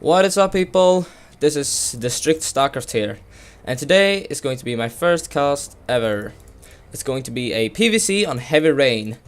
What is up, people? This is the Strict StarCraft here, and today is going to be my first cast ever. It's going to be a PvZ on Heavy Rain,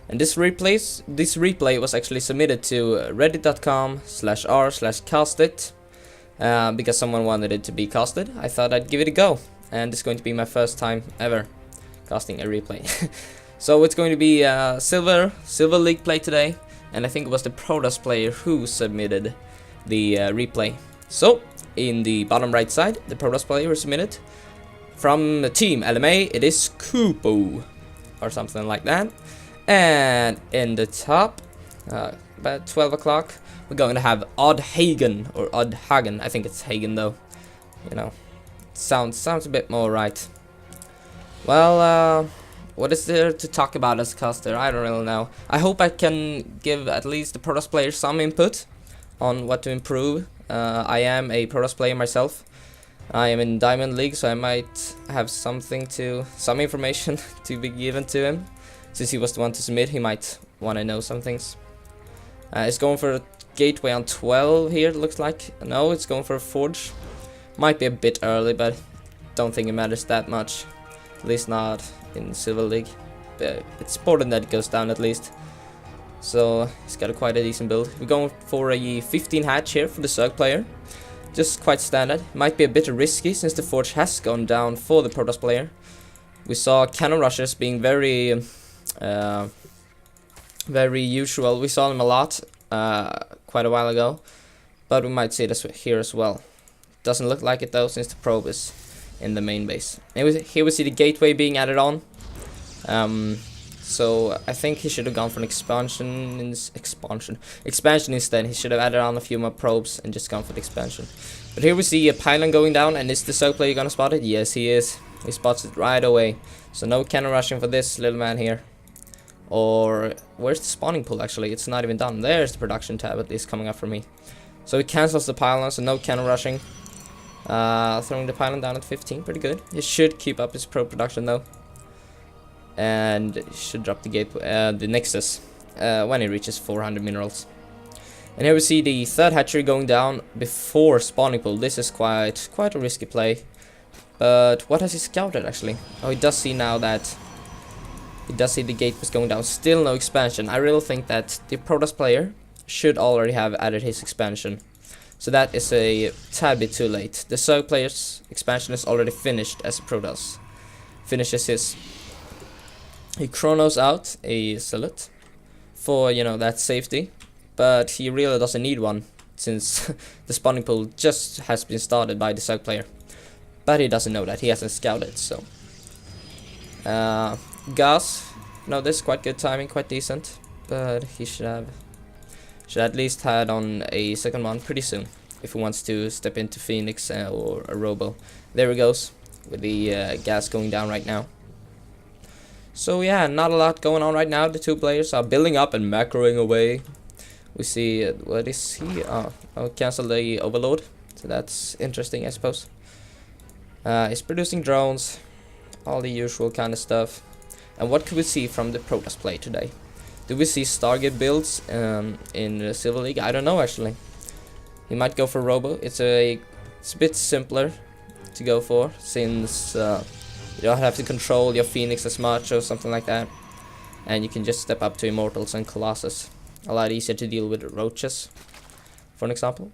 and this replay was actually submitted to reddit.com/r/castit because someone wanted it to be casted. I thought I'd give it a go, and it's going to be my first time ever casting a replay. So it's going to be Silver League play today, and I think it was the Protoss player who submitted the replay. So in the bottom right side, the Protoss player who submitted. From Team LMA, it is Kuupo or something like that. And in the top, about 12 o'clock, we're going to have OddHagen or OddHagen. I think it's Hagen though. You know, sounds a bit more right. Well, what is there to talk about as a caster? I don't really know. I hope I can give at least the Protoss player some input on what to improve. I am a Protoss player myself. I am in Diamond League, so I might have some information to be given to him. Since he was the one to submit, he might want to know some things. It's going for a gateway on 12 here, it looks like. No, it's going for a forge. Might be a bit early, but don't think it matters that much. At least not in Silver League. But it's important that it goes down at least. So he's got quite a decent build. We're going for a 15 hatch here for the Zerg player. Just quite standard. Might be a bit risky since the forge has gone down for the Protoss player. We saw cannon rushers being very usual. We saw them a lot quite a while ago, but we might see this here as well. Doesn't look like it though, since the probe is in the main base. Here we see the gateway being added on. So I think he should have gone for an expansion instead. He should have added on a few more probes and just gone for the expansion. But here we see a pylon going down, and is the Zerg player gonna spot it? Yes, he is. He spots it right away. So no cannon rushing for this little man here. Or where's the spawning pool actually? It's not even done. There's the production tab at least coming up for me. So he cancels the pylon, so no cannon rushing. Throwing the pylon down at 15, pretty good. He should keep up his pro production though. And he should drop the the Nexus when he reaches 400 minerals. And here we see the third hatchery going down before spawning pool. This is quite a risky play. But what has he scouted actually? Oh, he does see now that the gate was going down. Still no expansion. I really think that the Protoss player should already have added his expansion. So that is a tad bit too late. The Zerg player's expansion is already finished as Protoss finishes his. He chronos out a Zealot for, you know, that safety, but he really doesn't need one since the spawning pool just has been started by the Zerg player. But he doesn't know that, he hasn't scouted, so. Gas, no, this is quite good timing, quite decent, but he should at least had on a second one pretty soon if he wants to step into Phoenix or a Robo. There he goes with the gas going down right now. So yeah, not a lot going on right now. The two players are building up and macroing away. We see, what is he? Oh, cancel the overload. So that's interesting, I suppose. He's producing drones, all the usual kind of stuff. And what could we see from the Protoss play today? Do we see Stargate builds in the Silver League? I don't know actually. He might go for Robo. It's a bit simpler to go for since you don't have to control your Phoenix as much or something like that. And you can just step up to Immortals and Colossus. A lot easier to deal with Roaches, for an example.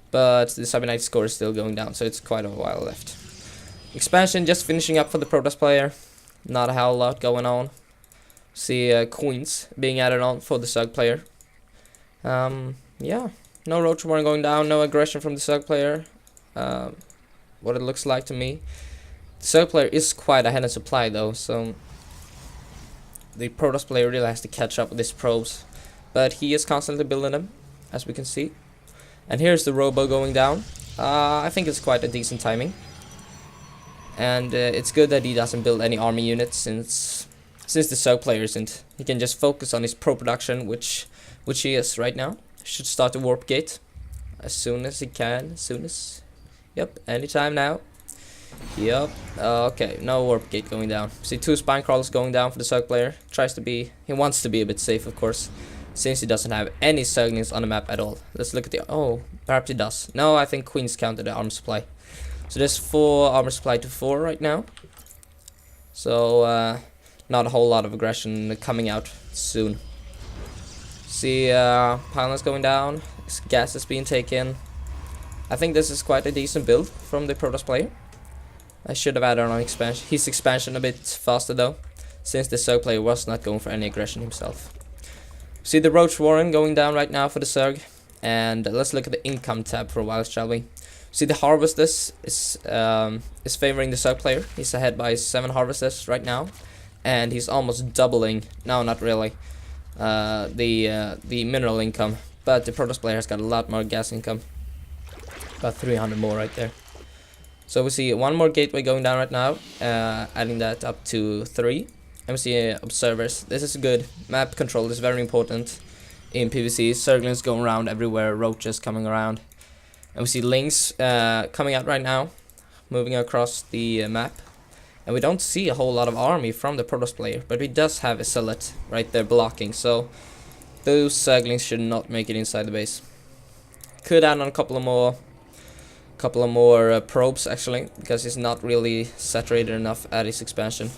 But the Cybernite score is still going down, so it's quite a while left. Expansion just finishing up for the Protoss player. Not a hell lot going on. See Queens being added on for the Zerg player. Yeah, no Roach Warren going down, no aggression from the Zerg player. What it looks like to me. The Zerg player is quite ahead in supply though, so the Protoss player really has to catch up with his probes. But he is constantly building them, as we can see. And here's the Robo going down. I think it's quite a decent timing. And it's good that he doesn't build any army units since the Zerg player isn't. He can just focus on his pro production, which he is right now. Should start the warp gate as soon as he can. Yep, anytime now. Yep. Okay, no warp gate going down. See two spine crawlers going down for the Zerg player. He wants to be a bit safe, of course. since he doesn't have any Zerglings on the map at all. Let's look at the... Oh, perhaps he does. No, I think Queens counted the armor supply. So there's 4 armor supply to 4 right now. So, not a whole lot of aggression coming out soon. See, pylons going down. Gas is being taken. I think this is quite a decent build from the Protoss player. I should have added on his expansion a bit faster though, since the Zerg player was not going for any aggression himself. See the Roach Warren going down right now for the Zerg. And let's look at the income tab for a while, shall we? See the Harvesters is favoring the Zerg player. He's ahead by 7 Harvesters right now. And he's almost doubling, no not really, the mineral income. But the Protoss player has got a lot more gas income. About 300 more right there. So we see 1 more gateway going down right now, adding that up to 3. And we see observers. This is good. Map control is very important in PvZ. Zerglings going around everywhere, roaches coming around. And we see Lynx coming out right now, moving across the map. And we don't see a whole lot of army from the Protoss player, but he does have a Zealot right there blocking, so those Zerglings should not make it inside the base. Could add on a couple of more probes actually, because he's not really saturated enough at his expansion.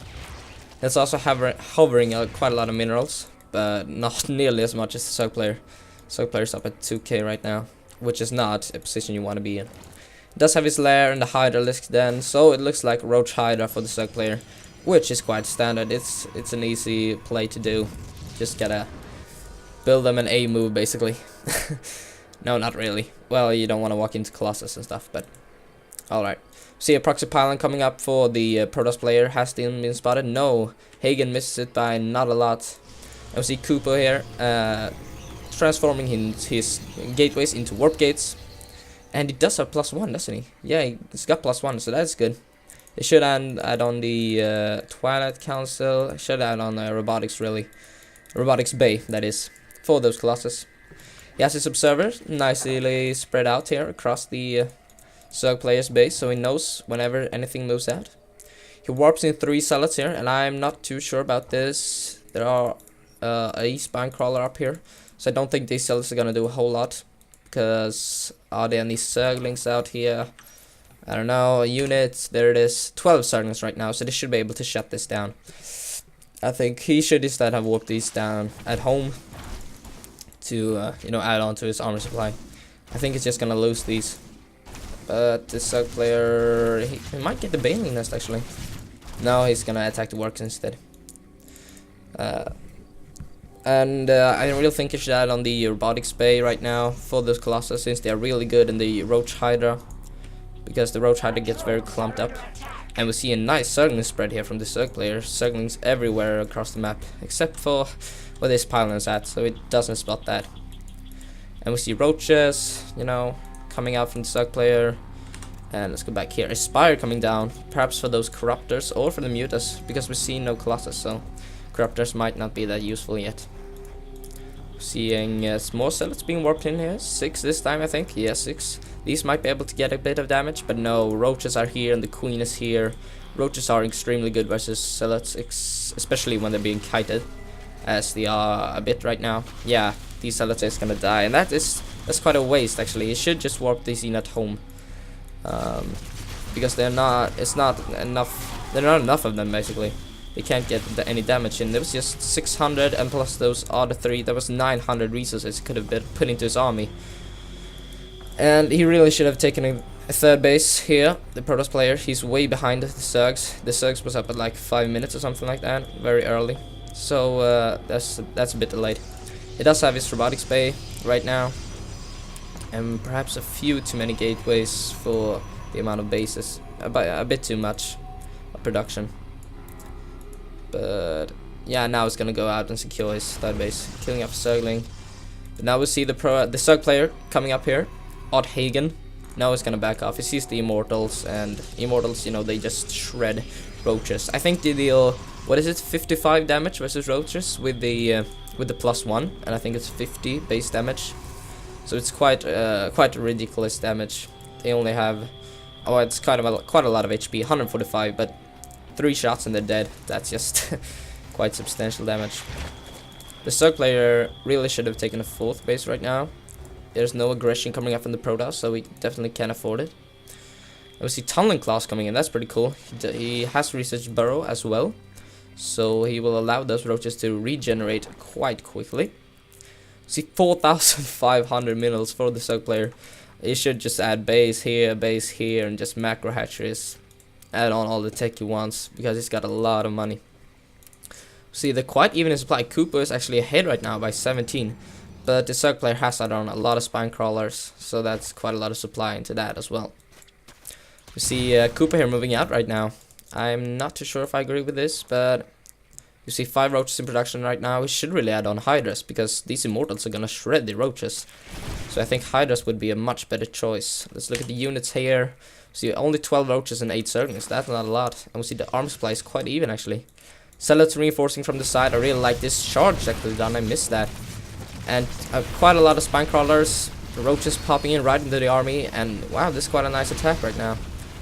It's also hovering quite a lot of minerals, but not nearly as much as the Zerg player. Zerg player's up at 2k right now, which is not a position you want to be in. It does have his lair and the Hydralisk den, so it looks like Roach Hydra for the Zerg player, which is quite standard. It's an easy play to do. Just gotta build them an A move basically. No, not really. Well, you don't want to walk into Colossus and stuff, but alright. See a proxy pylon coming up for the Protoss player. Has been spotted? No. Hagen misses it by not a lot. And we see Kuupo here transforming his gateways into warp gates. And he does have +1, doesn't he? Yeah, he's got +1, so that's good. It should add on the Twilight Council. It should add on robotics, really. Robotics Bay, that is, for those Colossus. He has his observers nicely spread out here across the Zerg player's base, so he knows whenever anything moves out. He warps in 3 Zealots here, and I'm not too sure about this. There are a spine crawler up here, so I don't think these Zealots are gonna do a whole lot. Because are there any Zerglings out here? I don't know. Units, there it is. 12 Zerglings right now, so they should be able to shut this down. I think he should instead have warped these down at home to add on to his armor supply. I think he's just gonna lose these. But the Zerg player, he might get the Baneling Nest actually. No, he's gonna attack the works instead. And I really think he should add on the Robotics Bay right now for those Colossus, since they are really good in the Roach Hydra. Because the Roach Hydra gets very clumped up. And we see a nice Zergling spread here from the Zerg player. Zerglings everywhere across the map, except for where this pylon is at, so it doesn't spot that. And we see roaches, coming out from the Zerg player. And let's go back here. A Spire coming down, perhaps for those Corruptors or for the Mutas, because we see no Colossus, so Corruptors might not be that useful yet. Seeing more Zealots being warped in here. 6 this time, I think. Yeah, 6. These might be able to get a bit of damage, but no, roaches are here and the Queen is here. Roaches are extremely good versus Zealots, especially when they're being kited, as they are a bit right now. Yeah, these Zealots is gonna die, and that's quite a waste actually. You should just warp these in at home, because they're not enough of them basically. They can't get any damage in. There was just 600, and plus those other 3, there was 900 resources could have been put into his army. And he really should have taken a 3rd base here. The Protoss player, he's way behind the Zergs. The Zergs was up at like 5 minutes or something like that, very early. So that's a bit delayed. It does have his Robotics Bay right now, and perhaps a few too many gateways for the amount of bases. A bit too much of production. But yeah, now it's gonna go out and secure his 3rd base, killing off Zergling. But now we see the Zerg player coming up here, OddHagen. Now he's gonna back off. He sees the Immortals, and Immortals, they just shred roaches. I think they deal, what is it, 55 damage versus roaches with the +1, and I think it's 50 base damage. So it's quite ridiculous damage. They only have, it's quite a lot of HP, 145, but 3 shots and they're dead. That's just quite substantial damage. The Zerg player really should have taken a 4th base right now. There's no aggression coming up from the Protoss, so we definitely can't afford it. And we see Tunneling Claws coming in, that's pretty cool. He has Research Burrow as well, so he will allow those roaches to regenerate quite quickly. See 4,500 minerals for the Zerg player. He should just add base here, and just macro hatcheries. Add on all the tech he wants, because he's got a lot of money. See, the quite even supply. Kuupo is actually ahead right now by 17. But the Zerg player has added on a lot of spine crawlers, so that's quite a lot of supply into that as well. We see Kuupo here moving out right now. I'm not too sure if I agree with this, but you see 5 roaches in production right now. We should really add on Hydras, because these Immortals are gonna shred the roaches. So I think Hydras would be a much better choice. Let's look at the units here. See, only 12 roaches and 8 Zerglings. That's not a lot. And we see the arm supply is quite even actually. Zealots reinforcing from the side. I really like this charge actually done. I missed that. And quite a lot of spine crawlers, roaches popping in right into the army, and wow, this is quite a nice attack right now.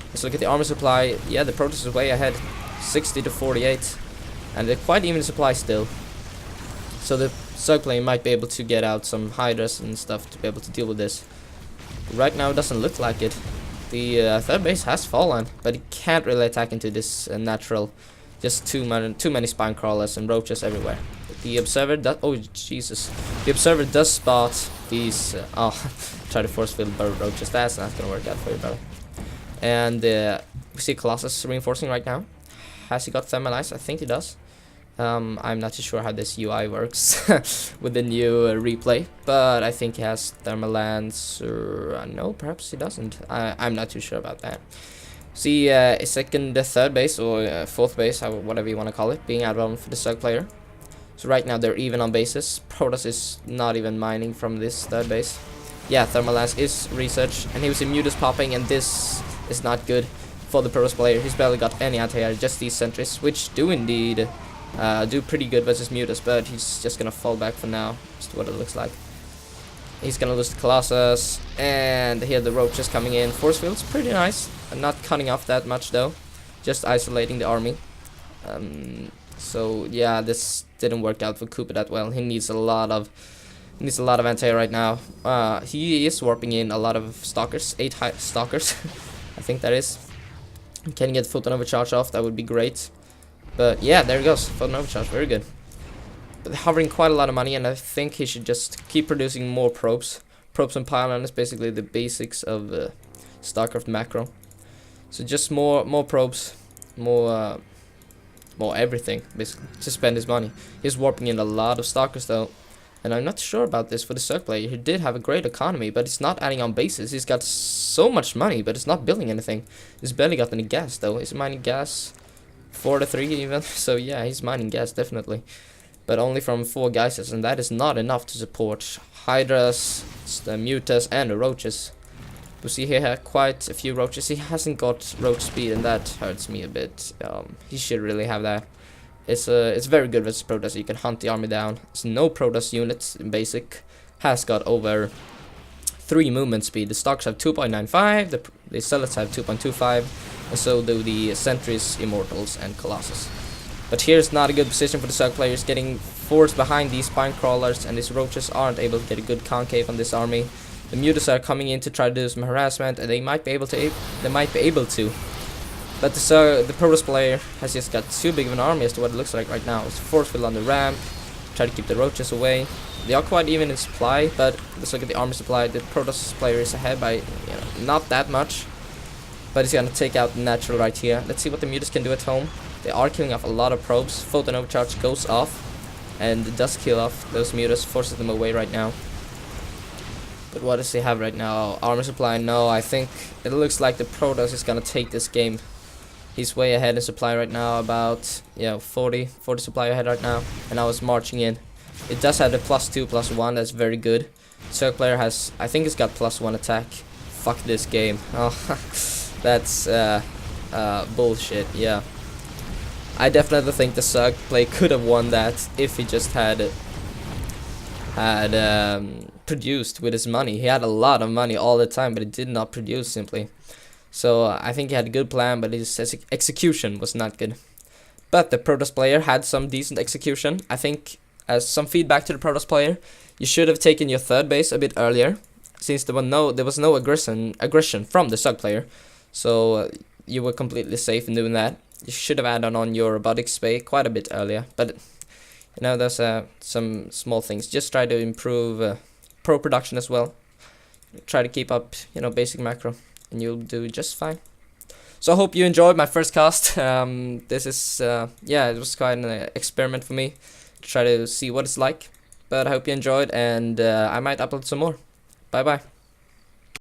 Let's look at the armor supply. Yeah, the Protoss is way ahead, 60 to 48, and they're quite even supply still. So the Zerg player might be able to get out some Hydras and stuff to be able to deal with this. Right now it doesn't look like it. The 3rd base has fallen, but it can't really attack into this natural. Just too many spine crawlers and roaches everywhere. The observer does. Oh Jesus! The observer does spot these. Try to force field roaches. That's not gonna work out for you, brother. And we see Colossus reinforcing right now. Has he got thermalized? I think he does. I'm not too sure how this UI works with the new replay, but I think he has thermal lands. Or no, perhaps he doesn't. I'm not too sure about that. See, a 2nd, 3rd base or 4th base, whatever you want to call it, being added on for the Zerg player. So right now they're even on bases. Protoss is not even mining from this 3rd base. Yeah, Thermalance is research, and he was in Mutus popping, and this is not good for the Protoss player. He's barely got any anti-air, just these sentries, which do indeed do pretty good versus Mutus, but he's just gonna fall back for now. Just what it looks like. He's gonna lose the Colossus, and here the roaches coming in. Force field's pretty nice. I'm not cutting off that much though, just isolating the army. So yeah, this didn't work out for Kuupo that well. He needs a lot of anti right now. He is warping in a lot of stalkers, 8 stalkers, I think that is. Can he get Photon Overcharge off? That would be great. But yeah, there he goes, Photon Overcharge, very good. But hovering quite a lot of money, and I think he should just keep producing more probes. Probes and pylon is basically the basics of StarCraft macro. So just more probes, more everything, basically, to spend his money. He's warping in a lot of stalkers though, and I'm not sure about this for the Zerg player. He did have a great economy, but it's not adding on bases. He's got so much money, but it's not building anything. He's barely got any gas though. He's mining gas 4 to 3 even, so yeah, he's mining gas definitely. But only from 4 geysers, and that is not enough to support Hydras, the Mutas, and the Roaches. We see here quite a few Roaches. He hasn't got Roach speed, and that hurts me a bit. He should really have that. It's very good versus Protoss. You can hunt the army down. There's no Protoss units in basic. Has got over 3 movement speed. The Stalkers have 2.95, the Zealots have 2.25, and so do the Sentries, Immortals, and Colossus. But here's not a good position for the Zerg players, getting forced behind these spine crawlers, and these roaches aren't able to get a good concave on this army. The Mutas are coming in to try to do some harassment, and they might be able to. But the Protoss player has just got too big of an army as to what it looks like right now. It's force field on the ramp, try to keep the roaches away. They are quite even in supply, but let's look at the armor supply. The Protoss player is ahead by not that much, but he's gonna take out the natural right here. Let's see what the Mutas can do at home. They are killing off a lot of probes. Photon Overcharge goes off, and it does kill off those Mutas, forces them away right now. But what does he have right now? Armor supply? No, I think it looks like the Protoss is gonna take this game. He's way ahead in supply right now, about 40 supply ahead right now, and I was marching in. It does have the +2, +1, that's very good. Zerg player has, I think it's got +1 attack. Fuck this game. Oh, that's bullshit, yeah. I definitely think the Zerg play could have won that if he just had produced with his money. He had a lot of money all the time, but he did not produce simply. So I think he had a good plan, but his execution was not good. But the Protoss player had some decent execution. I think As some feedback to the Protoss player, you should have taken your third base a bit earlier, since there was no aggression from the Sug player, so you were completely safe in doing that. You should have added on your robotic spay quite a bit earlier, but you know, there's some small things. Just try to improve pro production as well. Try to keep up, you know, basic macro, and you'll do just fine. So I hope you enjoyed my first cast. This is yeah, it was quite an experiment for me to try to see what it's like. But I hope you enjoyed, and I might upload some more. Bye bye.